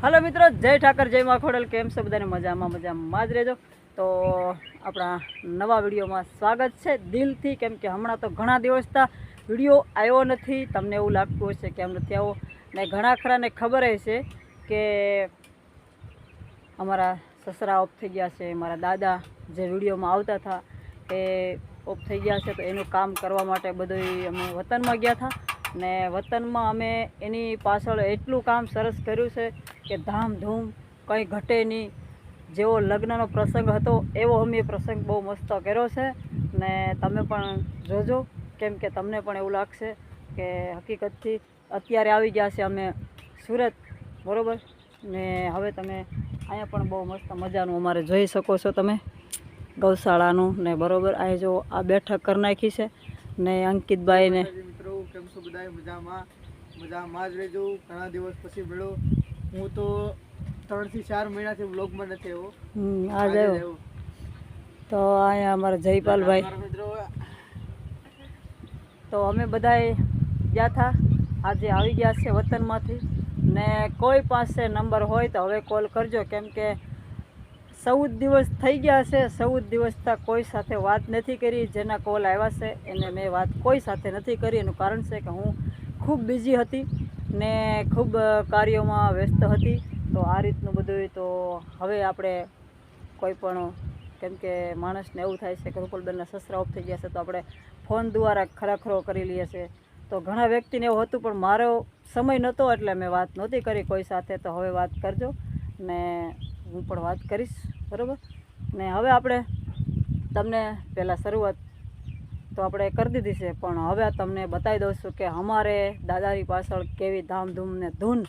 Hello मित्रों, जय ठाकर जय मां खोडल। केम छो बधाने? मजामां मजामां ज रहेजो। तो अपना नवा विडियो में स्वागत है दिलथी। केम के हमणां तो घणा दिवस था विडियो आव्यो नथी। तमने एवुं लागतुं हशे के केम नथी आव्यो, ने घणा खराने खबर हशे के अमारा ससरा ऑफ थई गया छे। मारा दादा जे विडियो में आवता था ए ऑफ थई गया छे, तो एनुं काम करवा माटे बधुंय अमे वतन में गया था ने वतन में अमे एनी पाछळ एटलुं काम सरस कर्युं छे के धामधूम कंई घटे नहीं। जेवो लग्ननो प्रसंग हतो एवो अमे प्रसंग बहु मस्त कर्यो छे ने तमे पण जोजो, केम के तमने पण एवुं लागशे के हकीकतथी अत्यारे आवी गया छे अमे सूरत, बरोबर ने हवे तमे अहींया पण बहु मस्त मजानुं अमारे जोई शको छो तमे गौशाळानुं ने बरोबर। आ जो आ बैठक कर नाखी छे ने अंकितभाई ने मित्रों केम छो बधाय? मजामां ज रहेजो। घणा दिवस पछी भेळो। हूँ तो 3 થી 4 મહિનાથી વ્લોગ में નથી આવ્યો। आज आव्यो तो अहींया अमारा जयपाल भाई तो अमे बधाए गया था। आज आई गया छे वतन मांथी ने कोई पासे नंबर होय तो हवे कॉल करजो, केम के 14 दिवस थई गया छे। 14 दिवस तक कोई साथे बात नहीं करी। जेना कॉल आव्या छे एने मैं बात कोई साथे नहीं करी। एनुं कारण छे के हूँ खूब बिजी हती ने खूब कार्यों में व्यस्त हती। तो आ रीतनुं बधुंय तो हवे आपणे कोई पण, केम के माणसने एवुं थाय छे के रुपलबेनना ससरा ऑफ थई गया छे तो आपणे फोन द्वारा खराखरो करी लीए छे। तो घणा व्यक्तिने एवुं हतुं पण मारो समय नहोतो એટલે મેં વાત નહોતી કરી કોઈ સાથે। તો હવે વાત કરજો ને હું પણ વાત કરીશ, બરાબર ને। હવે આપણે તમને પહેલાં શરૂઆત તો આપણે કરી દીધી છે, પણ હવે તમને બતાવી દઉં છું કે અમારે દાદાની પાછળ કેવી ધામધૂમ ને ધૂન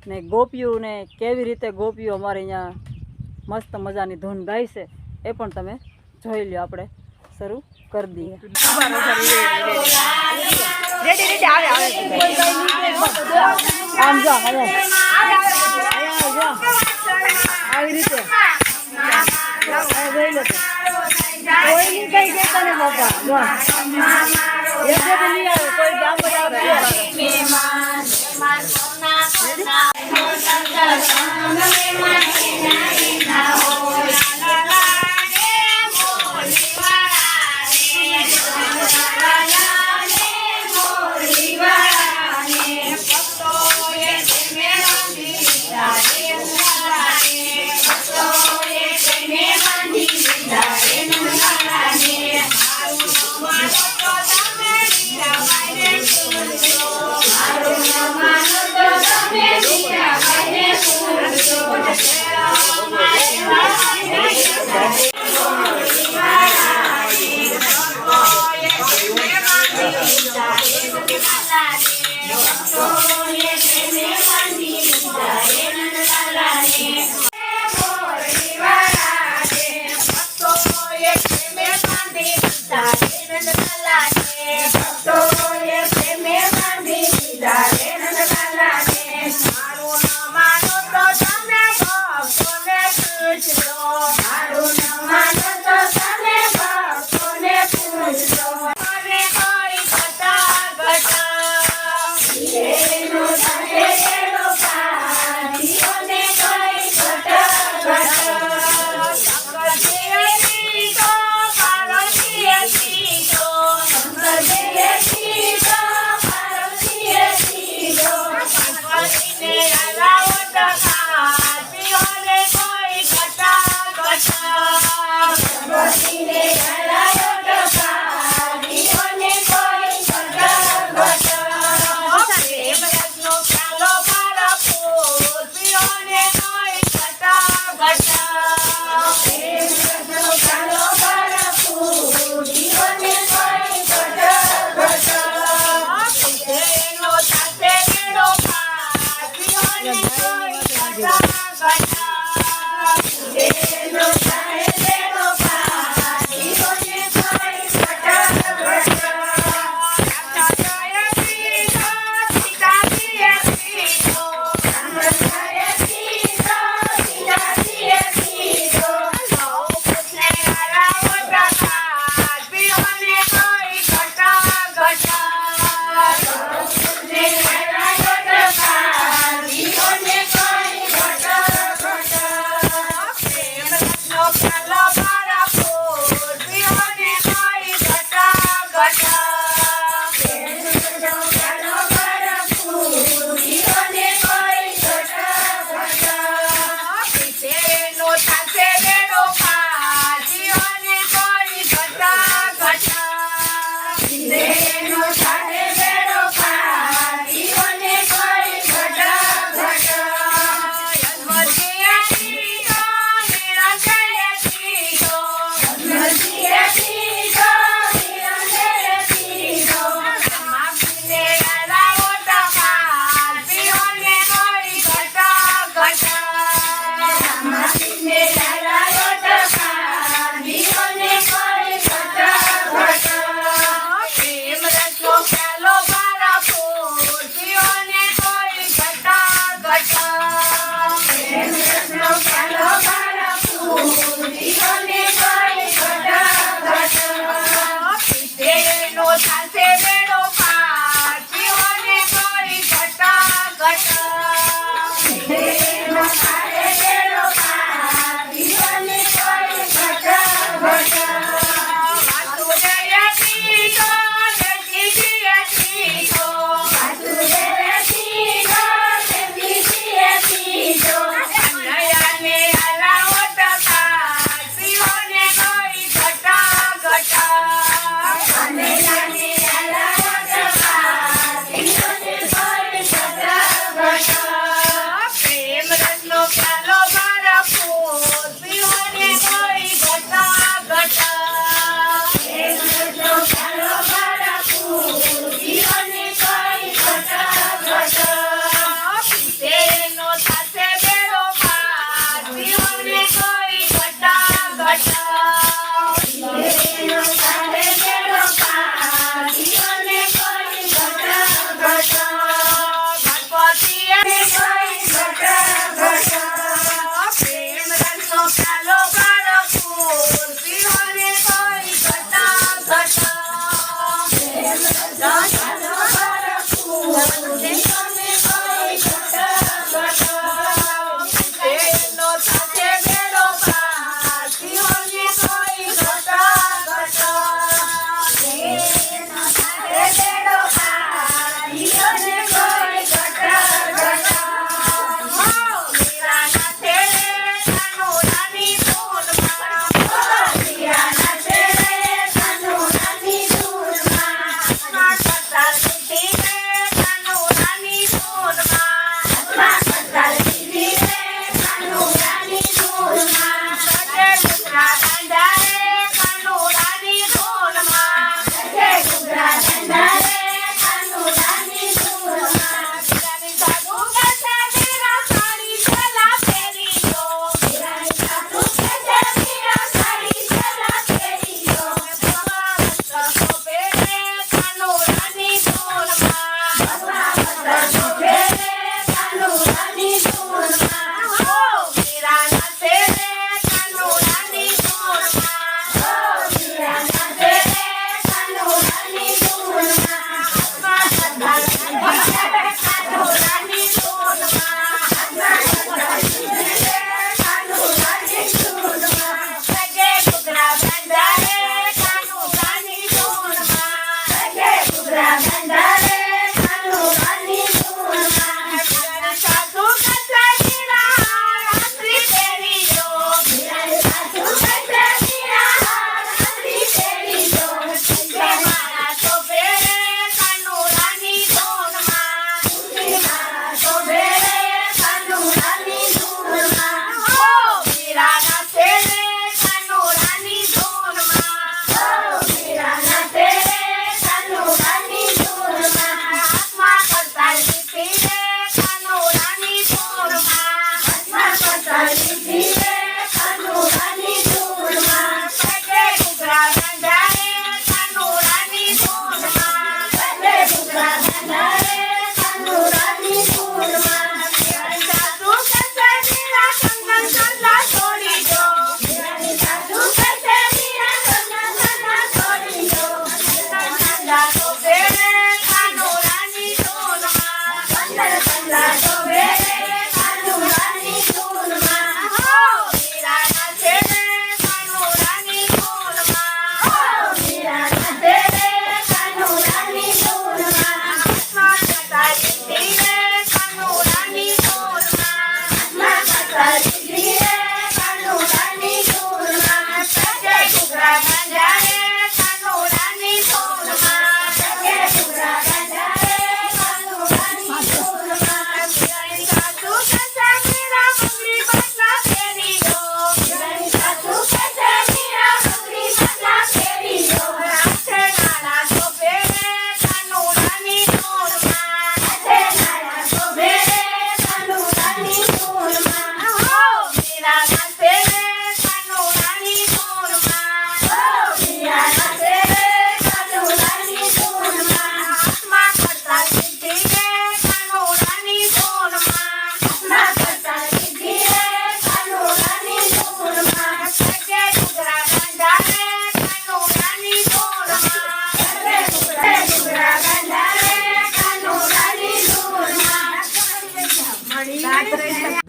ને ગોપીઓ ને કેવી રીતે ગોપીઓ અમારે અહીંયા મસ્ત મજાની ધૂન ગાય છે એ પણ તમે જોઈ લ્યો। આપણે શરૂ કરી દઈએ। રેડી રેડી આવે આમ જો હવે આવી રીતે જોઈ લો। કોઈ નહીં કઈ દેતા ને બાપા, જો એક જ લઈ આવે કોઈ ગામ આવે।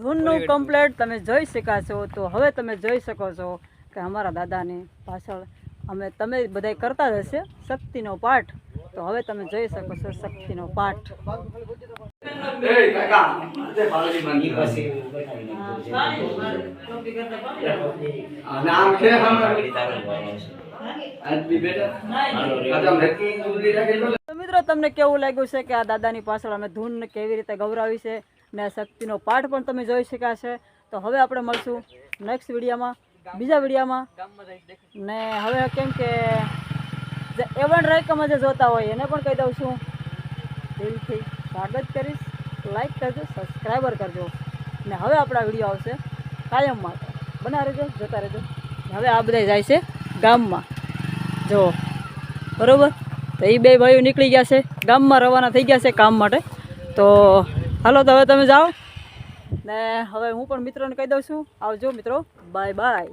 ધૂનનું કમ્પ્લેટ તમે જોઈ શકાશો. તો હવે તમે જોઈ શકો છો કે અમારા દાદાની પાછળ તમે બધાય કરતા જ હશે શક્તિનો પાઠ. તો હવે તમે જોઈ શકો છો શક્તિનો પાઠ. તો મિત્રો તમને કેવું લાગ્યું છે કે આ દાદાની પાછળ અમે ધૂન કેવી રીતે ગૌરાવી છે ને શક્તિનો પાઠ પણ તમે જોઈ શક્યા છે. તો હવે આપણે મળશું નેક્સ્ટ વિડીયોમાં, બીજા વિડીયોમાં. ને હવે કેમ કે જે એવન રાયકામાં જે જોતા હોય એને પણ કહી દઉં છું, દિલથી સ્વાગત કરીશ. લાઈક કરજો, સબસ્ક્રાઈબર કરજો. ને હવે આપણા વિડીયો આવશે કાયમ માટે. બના રહેજો, જોતા રહેજો. હવે આ બધા જાય છે ગામમાં, જો બરાબર. તો એ બે ભાઈઓ નીકળી ગયા છે ગામમાં, રવાના થઈ ગયા છે કામ માટે. તો હાલો, તો હવે તમે જાઓ. ને હવે હું પણ મિત્રોને કહી દઉં છું, આવજો મિત્રો, બાય બાય.